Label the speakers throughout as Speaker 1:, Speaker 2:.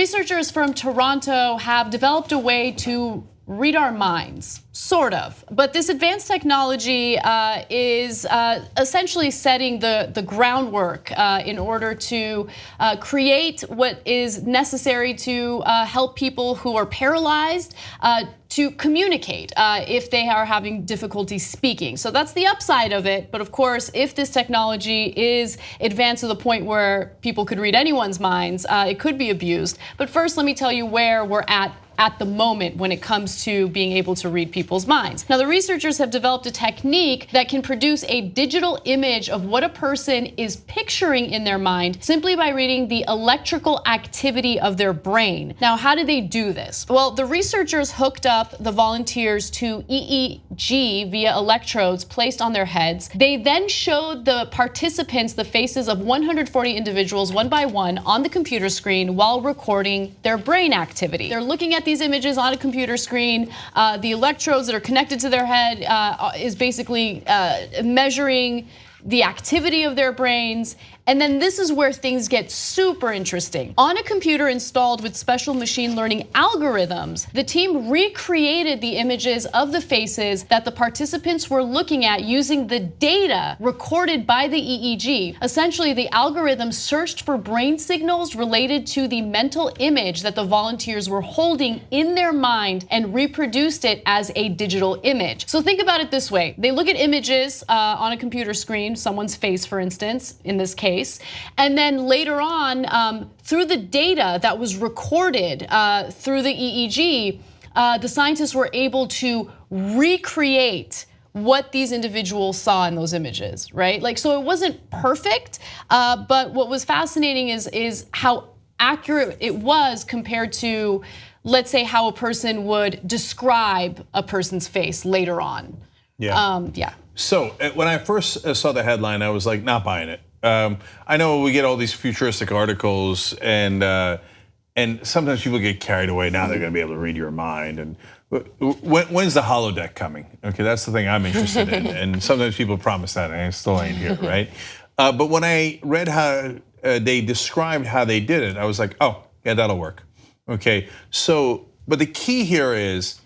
Speaker 1: Researchers from Toronto have developed a way to read our minds, sort of. But this advanced technology is essentially setting the groundwork in order to create what is necessary to help people who are paralyzed to communicate if they are having difficulty speaking. So that's the upside of it. But of course, if this technology is advanced to the point where people could read anyone's minds, it could be abused. But first, let me tell you where we're at the moment when it comes to being able to read people's minds. Now, the researchers have developed a technique that can produce a digital image of what a person is picturing in their mind simply by reading the electrical activity of their brain. Now, how do they do this? Well, the researchers hooked up the volunteers to EEG via electrodes placed on their heads. They then showed the participants the faces of 140 individuals one by one on the computer screen while recording their brain activity. They're looking at these images on a computer screen. The electrodes that are connected to their head is basically measuring the activity of their brains. And then this is where things get super interesting. On a computer installed with special machine learning algorithms, the team recreated the images of the faces that the participants were looking at using the data recorded by the EEG. Essentially, the algorithm searched for brain signals related to the mental image that the volunteers were holding in their mind and reproduced it as a digital image. So think about it this way. They look at images on a computer screen, someone's face, for instance, in this case. And then later on, through the data that was recorded through the EEG, the scientists were able to recreate what these individuals saw in those images, right? Like, so it wasn't perfect, but what was fascinating is how accurate it was compared to, let's say, how a person would describe a person's face later on.
Speaker 2: Yeah. So when I first saw the headline, I was like, not buying it. I know we get all these futuristic articles, and sometimes people get carried away. Now they're going to be able to read your mind. And when's the holodeck coming? Okay, that's the thing I'm interested in. And sometimes people promise that, and I still ain't here, right? But when I read how they described how they did it, I was like, oh, yeah, that'll work. Okay, so but the key here is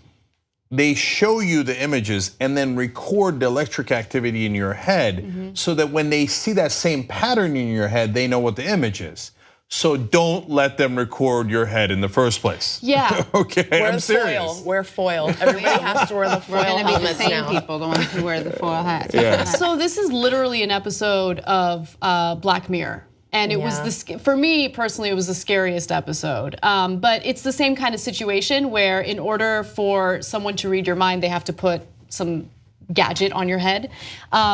Speaker 2: they show you the images and then record the electric activity in your head so that when they see that same pattern in your head, they know what the image is. So don't let them record your head in the first place.
Speaker 1: Yeah.
Speaker 2: Okay, I'm serious.
Speaker 3: Wear foil. Everybody has to wear the foil
Speaker 4: We're gonna be the
Speaker 3: helmets
Speaker 4: same
Speaker 3: now.
Speaker 4: people, the ones who wear the foil hats.
Speaker 2: Yeah.
Speaker 1: So this is literally an episode of Black Mirror. And it was for me personally, it was the scariest episode. But it's the same kind of situation where in order for someone to read your mind, they have to put some gadget on your head.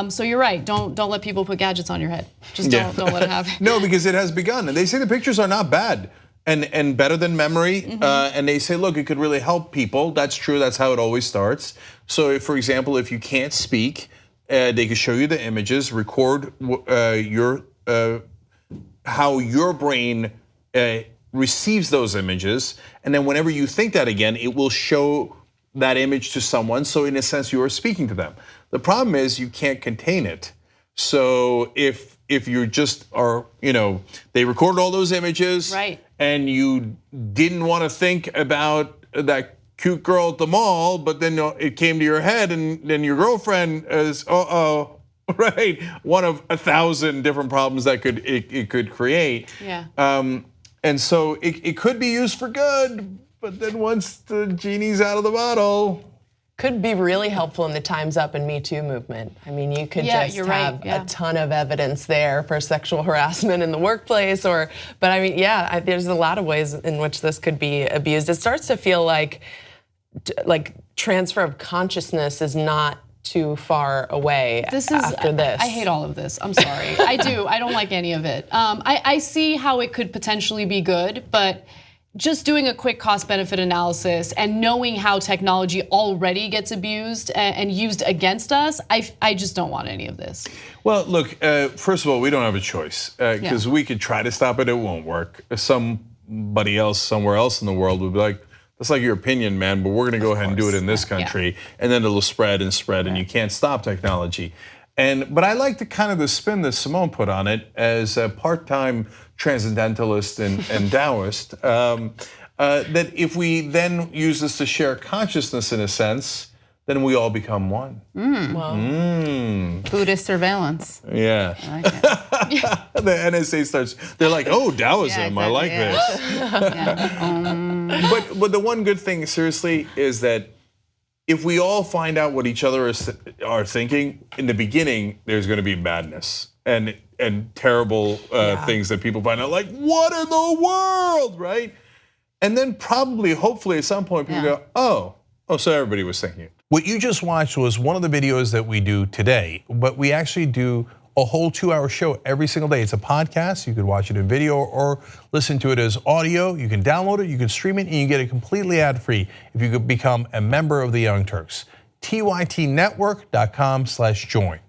Speaker 1: So you're right, don't let people put gadgets on your head. Just don't let it happen.
Speaker 2: No, because it has begun. And they say the pictures are not bad and better than memory. And they say, look, it could really help people. That's true, that's how it always starts. So if, for example, if you can't speak, they can show you the images, record how your brain receives those images, and then whenever you think that again, it will show that image to someone, so in a sense you are speaking to them. The problem is you can't contain it. So if you just are, they recorded all those images,
Speaker 1: right,
Speaker 2: and you didn't want to think about that cute girl at the mall, but then it came to your head, and then your girlfriend is, right, one of 1,000 different problems that it could create.
Speaker 1: Yeah.
Speaker 2: And so it could be used for good, but then once the genie's out of the bottle.
Speaker 3: Could be really helpful in the Time's Up and Me Too movement. I mean, you could just have a ton of evidence there for sexual harassment in the workplace, but I mean, there's a lot of ways in which this could be abused. It starts to feel like transfer of consciousness is not too far away after this.
Speaker 1: I hate all of this. I'm sorry. I do. I don't like any of it. I see how it could potentially be good, but just doing a quick cost-benefit analysis and knowing how technology already gets abused and used against us, I just don't want any of this.
Speaker 2: Well, look, first of all, we don't have a choice because we could try to stop it. It won't work. Somebody else, somewhere else in the world would be like, that's like your opinion, man, but we're gonna go ahead and do it in this country. And then it'll spread and spread, and you can't stop technology. But I like the spin that Simone put on it as a part-time transcendentalist and Taoist. That if we then use this to share consciousness in a sense, then we all become one.
Speaker 4: Buddhist surveillance.
Speaker 2: Yeah.
Speaker 4: I like it.
Speaker 2: The NSA starts, they're like, oh, Taoism, I like this. But the one good thing, seriously, is that if we all find out what each other are thinking, in the beginning, there's gonna be madness and terrible things that people find out, like, what in the world, right? And then probably, hopefully at some point, people go, oh, so everybody was thinking it. What you just watched was one of the videos that we do today, but we actually do a whole 2-hour show every single day. It's a podcast. You could watch it in video or listen to it as audio. You can download it, you can stream it, and you get it completely ad-free if you could become a member of the Young Turks. tytnetwork.com/join.